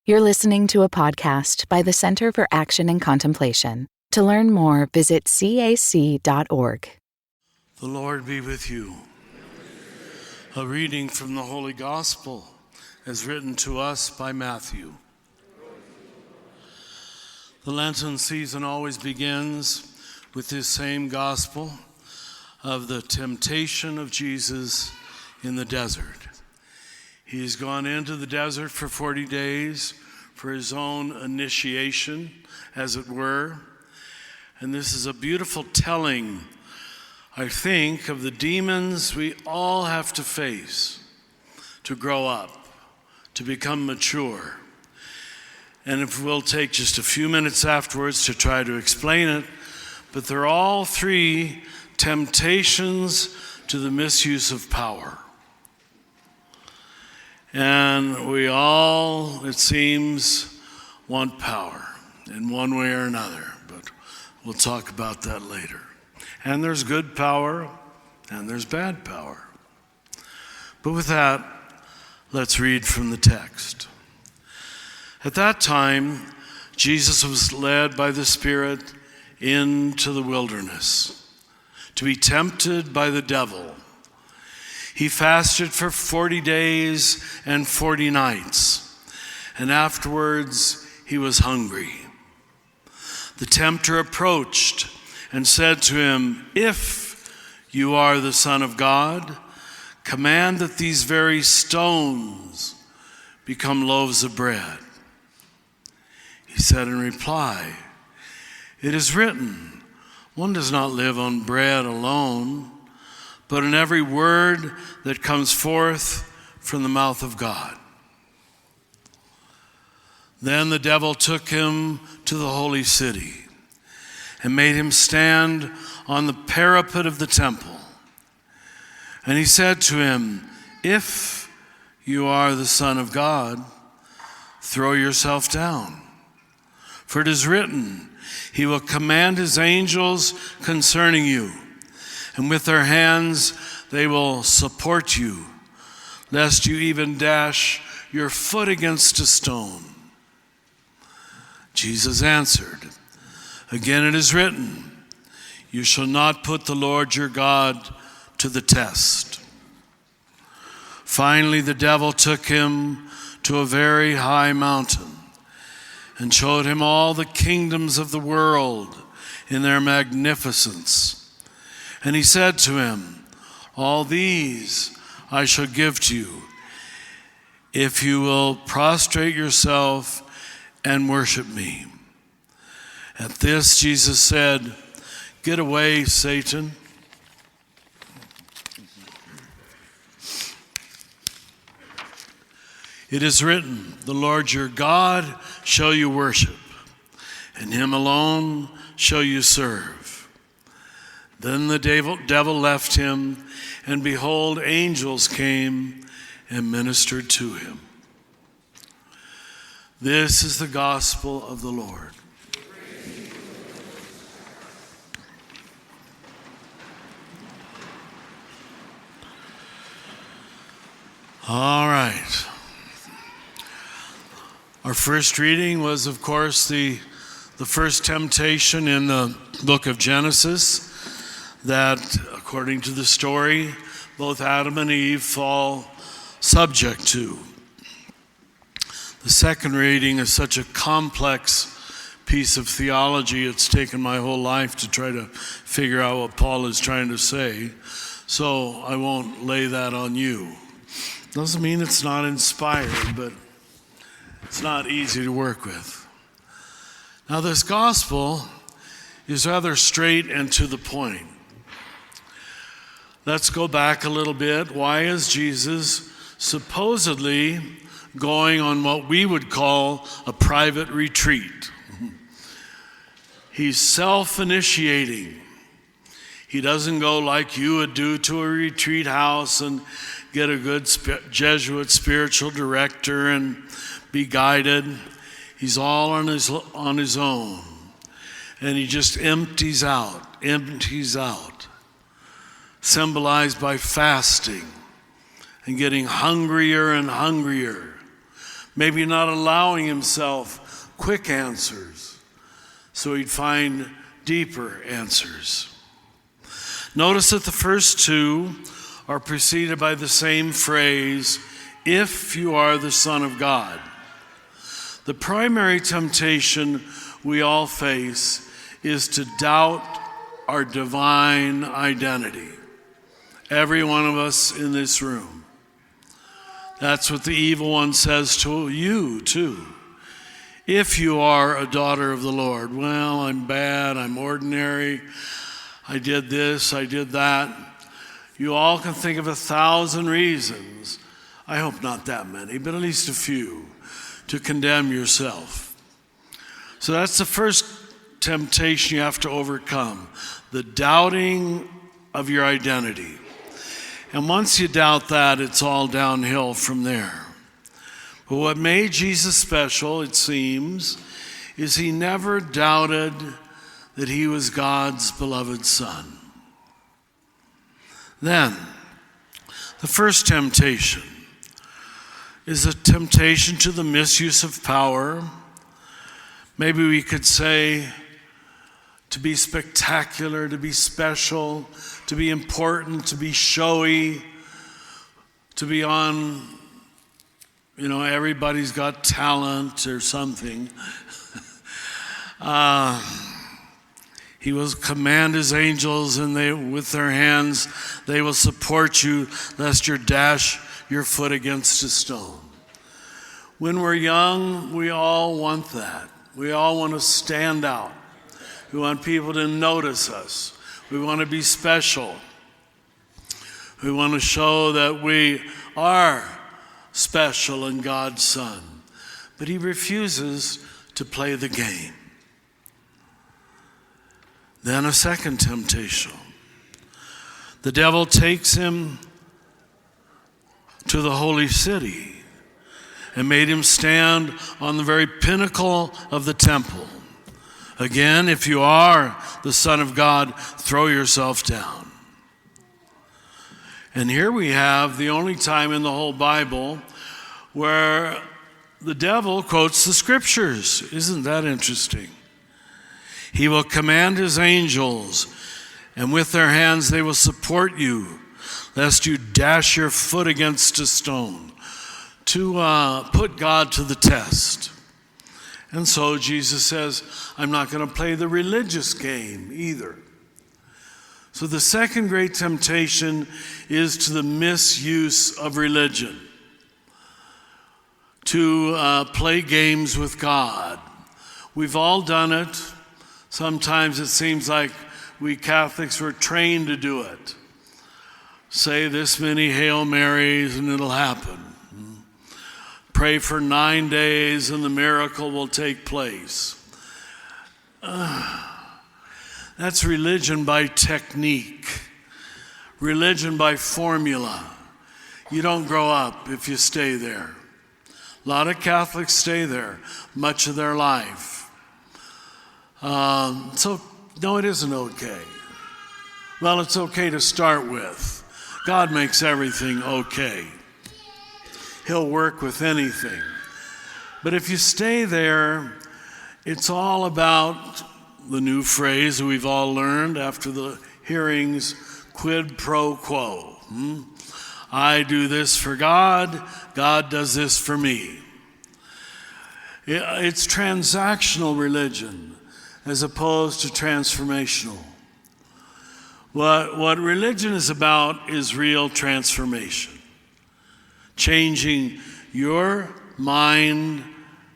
You're listening to a podcast by the Center for Action and Contemplation. To learn more, visit cac.org. The Lord be with you. A reading from the Holy Gospel as written to us by Matthew. The Lenten season always begins with this same gospel of the temptation of Jesus in the desert. He's gone into the desert for 40 days for his own initiation, as it were. And this is a beautiful telling, I think, of the demons we all have to face to grow up, to become mature. And if we'll take just a few minutes afterwards to try to explain it, but they're all three temptations to the misuse of power. And we all, it seems, want power in one way or another, but we'll talk about that later. And there's good power, and there's bad power. But with that, let's read from the text. At that time, Jesus was led by the Spirit into the wilderness to be tempted by the devil. He fasted for 40 days and 40 nights, and afterwards he was hungry. The tempter approached and said to him, "If you are the Son of God, command that these very stones become loaves of bread." He said in reply, "It is written, one does not live on bread alone, but in every word that comes forth from the mouth of God." Then the devil took him to the holy city and made him stand on the parapet of the temple. And he said to him, "If you are the Son of God, throw yourself down. For it is written, he will command his angels concerning you, and with their hands they will support you, lest you even dash your foot against a stone." Jesus answered, "Again it is written, you shall not put the Lord your God to the test." Finally, the devil took him to a very high mountain and showed him all the kingdoms of the world in their magnificence. And he said to him, "All these I shall give to you, if you will prostrate yourself and worship me." At this, Jesus said, "Get away, Satan. It is written, the Lord your God shall you worship, and him alone shall you serve." Then the devil left him, and behold, angels came and ministered to him. This is the gospel of the Lord. All right. Our first reading was, of course, the first temptation in the book of Genesis, that, according to the story, both Adam and Eve fall subject to. The second reading is such a complex piece of theology, it's taken my whole life to try to figure out what Paul is trying to say, so I won't lay that on you. Doesn't mean it's not inspired, but it's not easy to work with. Now, this gospel is rather straight and to the point. Let's go back a little bit. Why is Jesus supposedly going on what we would call a private retreat? He's self-initiating. He doesn't go like you would do to a retreat house and get a good Jesuit spiritual director and be guided. He's all on his own. And he just empties out, symbolized by fasting and getting hungrier and hungrier, maybe not allowing himself quick answers, so he'd find deeper answers. Notice that the first two are preceded by the same phrase, if you are the Son of God. The primary temptation we all face is to doubt our divine identity. Every one of us in this room. That's what the evil one says to you too. If you are a daughter of the Lord, well, I'm bad, I'm ordinary, I did this, I did that. You all can think of 1,000 reasons, I hope not that many, but at least a few, to condemn yourself. So that's the first temptation you have to overcome, the doubting of your identity. And once you doubt that, it's all downhill from there. But what made Jesus special, it seems, is he never doubted that he was God's beloved Son. Then, the first temptation is a temptation to the misuse of power. Maybe we could say to be spectacular, to be special, to be important, to be showy, to be on, everybody's got talent or something. He will command his angels, and they, with their hands, they will support you, lest you dash your foot against a stone. When we're young, we all want that. We all want to stand out. We want people to notice us. We want to be special. We want to show that we are special and God's Son. But he refuses to play the game. Then a second temptation. The devil takes him to the holy city and made him stand on the very pinnacle of the temple. Again, if you are the Son of God, throw yourself down. And here we have the only time in the whole Bible where the devil quotes the scriptures. Isn't that interesting? He will command his angels, and with their hands they will support you, lest you dash your foot against a stone, to put God to the test. And so Jesus says, I'm not going to play the religious game either. So the second great temptation is to the misuse of religion, to play games with God. We've all done it. Sometimes it seems like we Catholics were trained to do it. Say this many Hail Marys and it'll happen. Pray for 9 days and the miracle will take place. That's religion by technique. Religion by formula. You don't grow up if you stay there. A lot of Catholics stay there much of their life. No, it isn't okay. Well, it's okay to start with. God makes everything okay. He'll work with anything. But if you stay there, it's all about the new phrase that we've all learned after the hearings, quid pro quo. I do this for God, God does this for me. It's transactional religion as opposed to transformational. What religion is about is real transformation. Changing your mind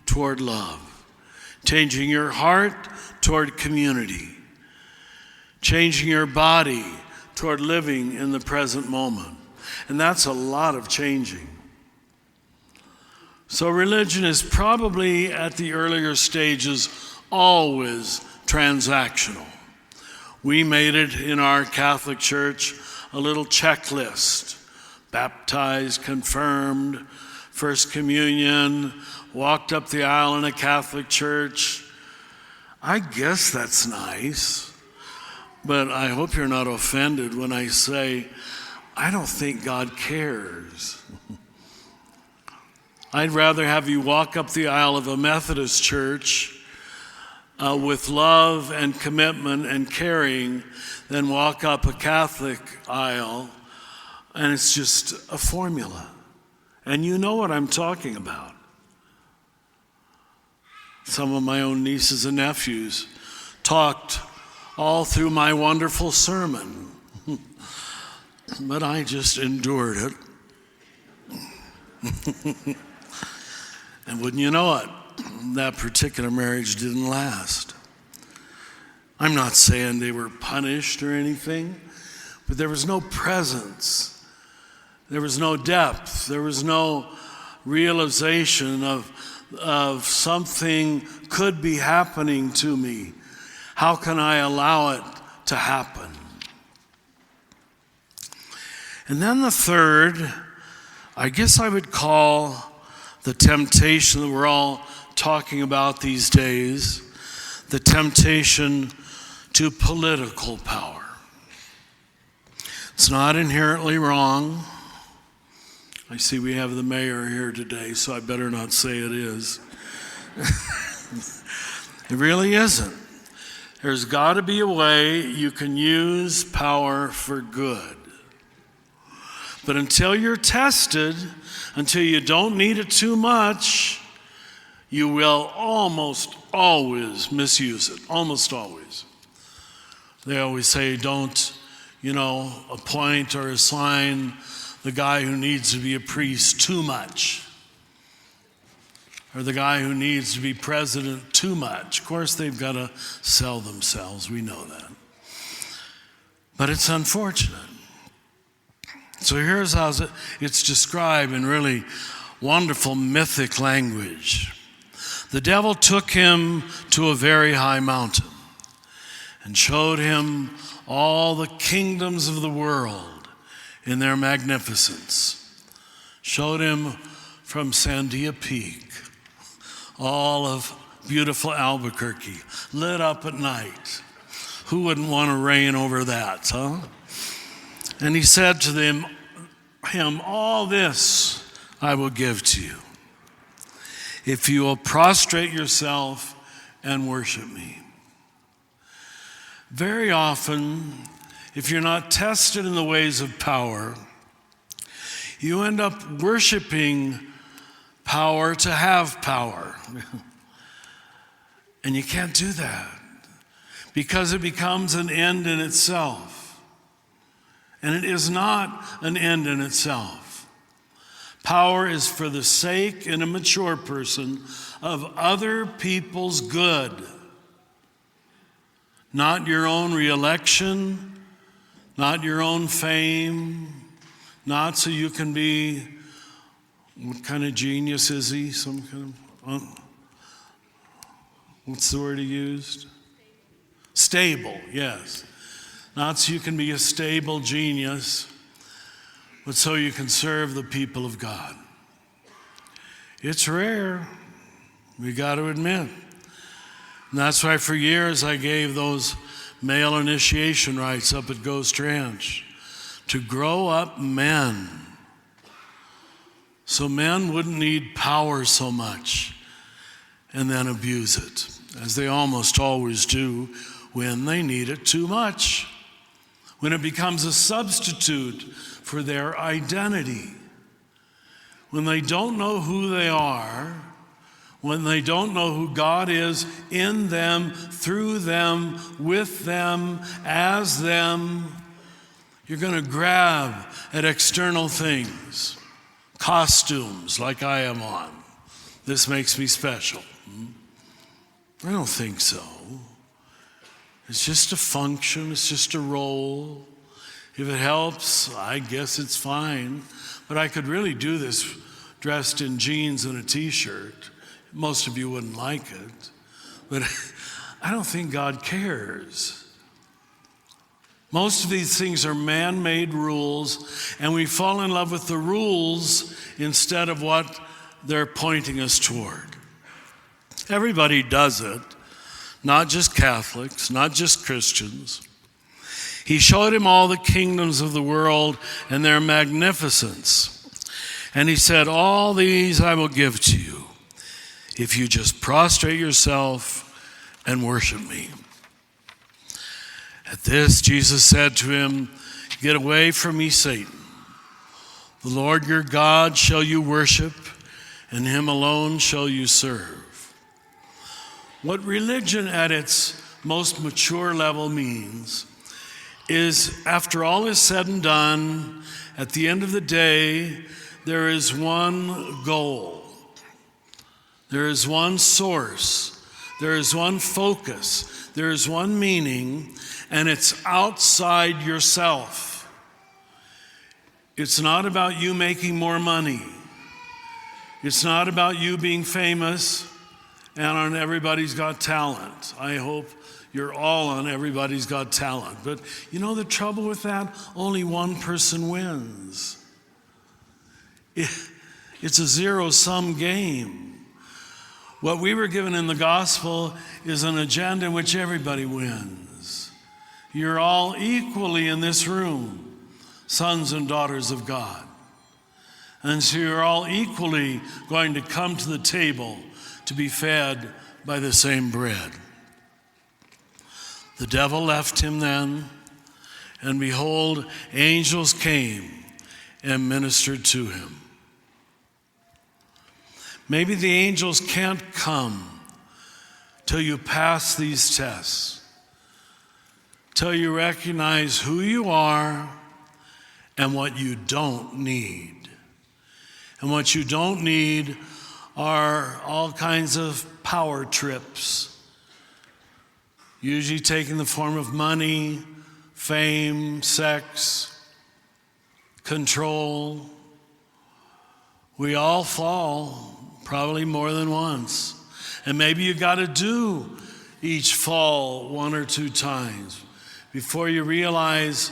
toward love. Changing your heart toward community. Changing your body toward living in the present moment. And that's a lot of changing. So religion is probably at the earlier stages always transactional. We made it in our Catholic Church a little checklist. Baptized, confirmed, First Communion, walked up the aisle in a Catholic church. I guess that's nice, but I hope you're not offended when I say, I don't think God cares. I'd rather have you walk up the aisle of a Methodist church with love and commitment and caring than walk up a Catholic aisle and it's just a formula. And you know what I'm talking about. Some of my own nieces and nephews talked all through my wonderful sermon, but I just endured it. And wouldn't you know it, that particular marriage didn't last. I'm not saying they were punished or anything, but there was no presence. There was no depth. There was no realization of something could be happening to me. How can I allow it to happen? And then the third, I guess I would call the temptation that we're all talking about these days, the temptation to political power. It's not inherently wrong. I see we have the mayor here today, so I better not say it is. It really isn't. There's got to be a way you can use power for good. But until you're tested, until you don't need it too much, you will almost always misuse it, almost always. They always say don't, appoint or assign the guy who needs to be a priest too much, or the guy who needs to be president too much. Of course, they've got to sell themselves, we know that. But it's unfortunate. So here's how it's described in really wonderful mythic language. The devil took him to a very high mountain and showed him all the kingdoms of the world in their magnificence. Showed him from Sandia Peak, all of beautiful Albuquerque, lit up at night. Who wouldn't want to reign over that, huh? And he said to him, all this I will give to you, if you will prostrate yourself and worship me. Very often, if you're not tested in the ways of power, you end up worshiping power to have power. And you can't do that because it becomes an end in itself. And it is not an end in itself. Power is for the sake, in a mature person, of other people's good. Not your own reelection, not your own fame, not so you can be, what kind of genius is he? Some kind of, what's the word he used? Stable, yes. Not so you can be a stable genius, but so you can serve the people of God. It's rare, we got to admit. And that's why for years I gave those male initiation rites up at Ghost Ranch to grow up men, so men wouldn't need power so much and then abuse it, as they almost always do when they need it too much. When it becomes a substitute for their identity. When they don't know who they are, when they don't know who God is in them, through them, with them, as them, you're going to grab at external things, costumes like I am on. This makes me special. I don't think so. It's just a function, it's just a role. If it helps, I guess it's fine. But I could really do this dressed in jeans and a t-shirt. Most of you wouldn't like it. But I don't think God cares. Most of these things are man-made rules, and we fall in love with the rules instead of what they're pointing us toward. Everybody does it. Not just Catholics, not just Christians. He showed him all the kingdoms of the world and their magnificence. And he said, all these I will give to you if you just prostrate yourself and worship me. At this, Jesus said to him, get away from me, Satan. The Lord your God shall you worship, and him alone shall you serve. What religion at its most mature level means is, after all is said and done, at the end of the day, there is one goal. There is one source. There is one focus. There is one meaning, and it's outside yourself. It's not about you making more money. It's not about you being famous and on Everybody's Got Talent. I hope you're all on Everybody's Got Talent. But you know the trouble with that? Only one person wins. It's a zero-sum game. What we were given in the gospel is an agenda in which everybody wins. You're all equally in this room, sons and daughters of God. And so you're all equally going to come to the table to be fed by the same bread. The devil left him then, and behold, angels came and ministered to him. Maybe the angels can't come till you pass these tests, till you recognize who you are and what you don't need. And what you don't need are all kinds of power trips, usually taking the form of money, fame, sex, control. We all fall, probably more than once. And maybe you got to do each fall one or two times before you realize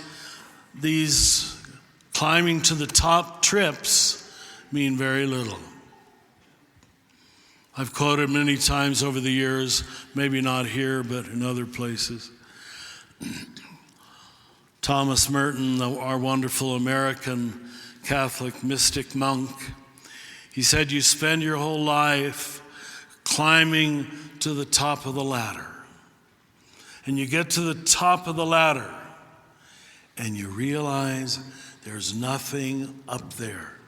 these climbing to the top trips mean very little. I've quoted many times over the years, maybe not here, but in other places. Thomas Merton, our wonderful American Catholic mystic monk, he said, you spend your whole life climbing to the top of the ladder. And you get to the top of the ladder, and you realize there's nothing up there.